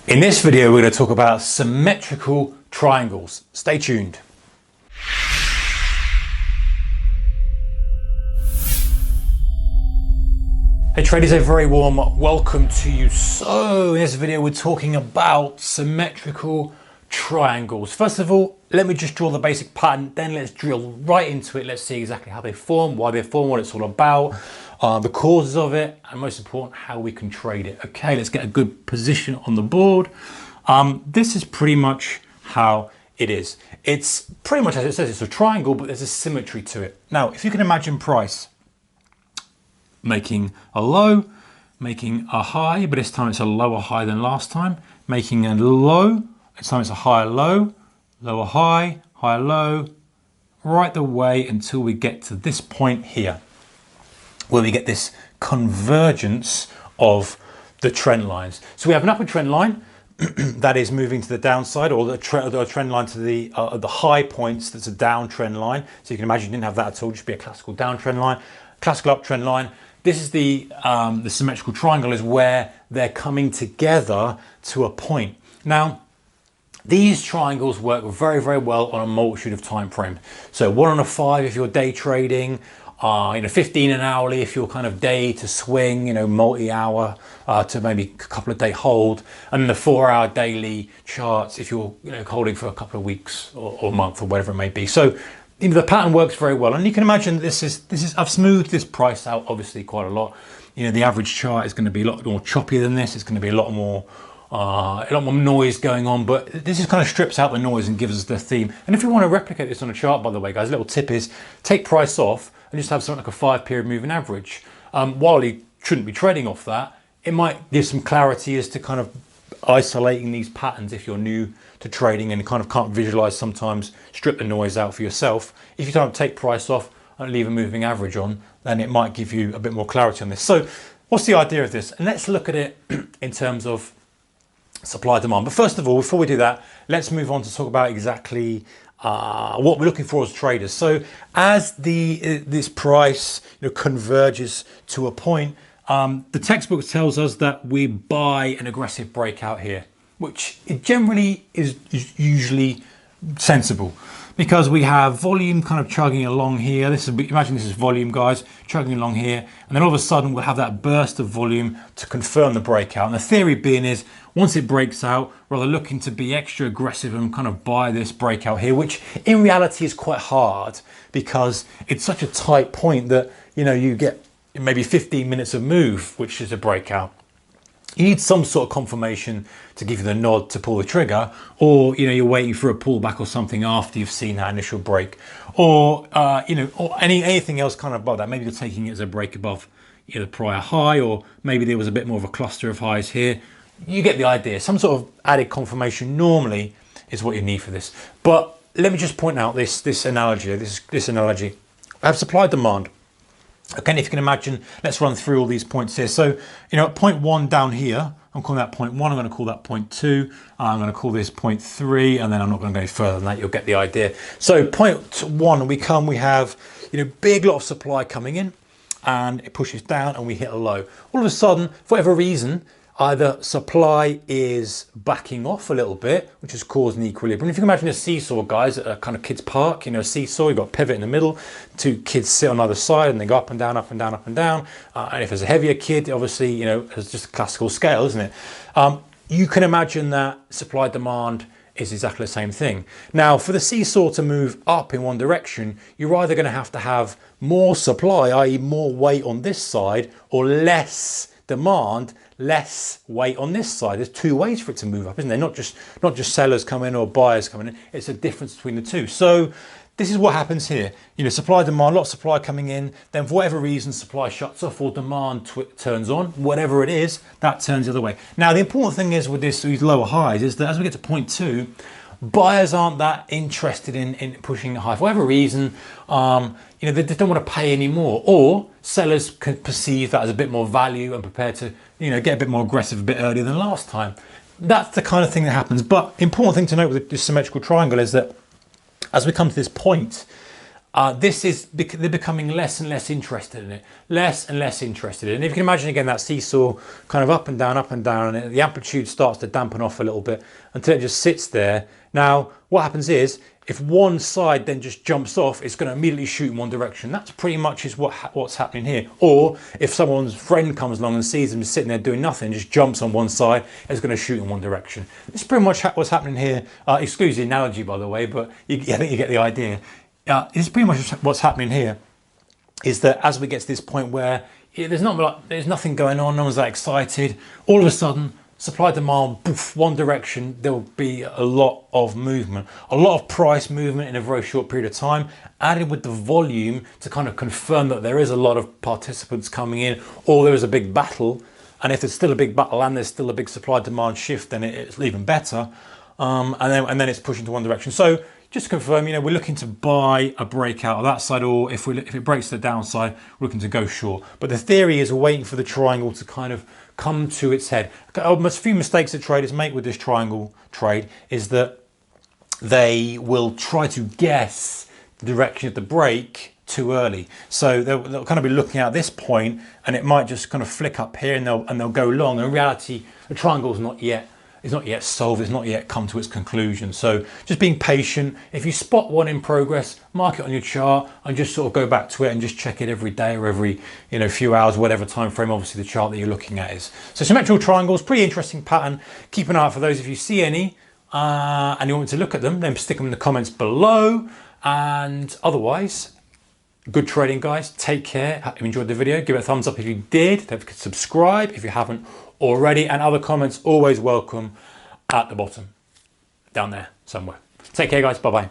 In this video, we're going to talk about symmetrical triangles. Stay tuned. Hey traders, a very warm welcome to you. So in this video, we're talking about symmetrical triangles. First of all, let me just draw the basic pattern, then let's drill right into it. Let's see exactly how they form, why they form, what it's all about, the causes of it, and most important, how we can trade it. Okay, let's get a good position on the board. This is pretty much how it is. It's pretty much as it says, it's a triangle, but there's a symmetry to it. Now, if you can imagine price making a low, making a high, but this time it's a lower high than last time, making a low, this time it's a higher low, lower high, higher low, right the way until we get to this point here, where we get this convergence of the trend lines. So we have an upper trend line that is moving to the downside, or the trend line to the high points, that's a downtrend line. So you can imagine you didn't have that at all, just be a classical downtrend line, classical uptrend line. This is the symmetrical triangle, is where they're coming together to a point. Now, these triangles work very, very well on a multitude of time frames. So 1 on a 5 if you're day trading, 15 an hourly if you're kind of day to swing, multi-hour to maybe a couple of day hold, and then the 4-hour daily charts if you're holding for a couple of weeks or month or whatever it may be. So the pattern works very well, and you can imagine this is I've smoothed this price out obviously quite a lot. The average chart is going to be a lot more choppy than this. It's going to be a lot more noise going on, but this is kind of strips out the noise and gives us the theme. And if you want to replicate this on a chart, by the way, guys, a little tip is take price off and just have something like a 5-period moving average. While you shouldn't be trading off that, it might give some clarity as to kind of isolating these patterns if you're new to trading and kind of can't visualize sometimes, strip the noise out for yourself. If you don't take price off and leave a moving average on, then it might give you a bit more clarity on this. So what's the idea of this? And let's look at it in terms of supply demand. But first of all, before we do that, let's move on to talk about exactly what we're looking for as traders. So as this price converges to a point, the textbook tells us that we buy an aggressive breakout here, which it generally is usually sensible, because we have volume kind of chugging along here. Imagine this is volume, guys, chugging along here, and then all of a sudden we'll have that burst of volume to confirm the breakout. And the theory being is, once it breaks out, rather looking to be extra aggressive and kind of buy this breakout here, which in reality is quite hard because it's such a tight point that you get maybe 15 minutes of move, which is a breakout. You need some sort of confirmation to give you the nod to pull the trigger, or you're waiting for a pullback or something after you've seen that initial break, or or anything else kind of above that. Maybe you're taking it as a break above the prior high, or maybe there was a bit more of a cluster of highs here. You get the idea. Some sort of added confirmation normally is what you need for this. But let me just point out this analogy. I have supply demand. Okay, if you can imagine, let's run through all these points here. So, at point 1 down here, I'm calling that point 1, I'm going to call that point 2, I'm going to call this point 3, and then I'm not going to go any further than that, you'll get the idea. So point 1, we have, big lot of supply coming in, and it pushes down and we hit a low. All of a sudden, for whatever reason, either supply is backing off a little bit, which has caused an equilibrium. If you can imagine a seesaw, guys, at a kind of kids' park, a seesaw, you've got a pivot in the middle, 2 kids sit on either side and they go up and down, up and down, up and down. And if there's a heavier kid, obviously, it's just a classical scale, isn't it? You can imagine that supply demand is exactly the same thing. Now, for the seesaw to move up in one direction, you're either going to have more supply, i.e. more weight on this side, or less demand, less weight on this side. There's 2 ways for it to move up, isn't there? Not just sellers coming in or buyers coming in. It's a difference between the two. So this is what happens here. Supply demand, a lot of supply coming in, then for whatever reason supply shuts off or demand turns on, whatever it is, that turns the other way. Now the important thing is with these lower highs is that as we get to point 2, buyers aren't that interested in pushing it high. For whatever reason, they don't want to pay any more, or sellers can perceive that as a bit more value and prepare to get a bit more aggressive a bit earlier than last time. That's the kind of thing that happens. But important thing to note with this symmetrical triangle is that as we come to this point, they're becoming less and less interested in it, less and less interested in it. And if you can imagine again that seesaw kind of up and down, and the amplitude starts to dampen off a little bit until it just sits there. Now, what happens is, if one side then just jumps off, it's going to immediately shoot in one direction. That's pretty much what's happening here. Or if someone's friend comes along and sees them sitting there doing nothing, just jumps on one side, it's going to shoot in one direction. It's pretty much what's happening here. Excuse the analogy, by the way, but I think you get the idea. It's pretty much what's happening here. Is that as we get to this point where there's nothing going on, no one's that excited, all of a sudden, supply demand, poof, one direction, there will be a lot of movement, a lot of price movement in a very short period of time, added with the volume to kind of confirm that there is a lot of participants coming in, or there is a big battle. And if there's still a big battle and there's still a big supply demand shift, then it's even better. And then it's pushing to one direction. So just to confirm, we're looking to buy a breakout of that side, or if it breaks to the downside, we're looking to go short. But the theory is we're waiting for the triangle to kind of come to its head. A few mistakes that traders make with this triangle trade is that they will try to guess the direction of the break too early. So they'll kind of be looking at this point, and it might just kind of flick up here, and they'll go long. In reality, the triangle's not yet solved, it's not yet come to its conclusion. So just being patient. If you spot one in progress, mark it on your chart and just sort of go back to it and just check it every day or every few hours, whatever time frame obviously the chart that you're looking at is. So symmetrical triangles, pretty interesting pattern. Keep an eye out for those. If you see any and you want me to look at them, then stick them in the comments below. And otherwise, good trading, guys. Take care. Hope you enjoyed the video. Give it a thumbs up if you did. Don't forget to subscribe if you haven't already, and other comments always welcome at the bottom, down there somewhere. Take care, guys. Bye bye.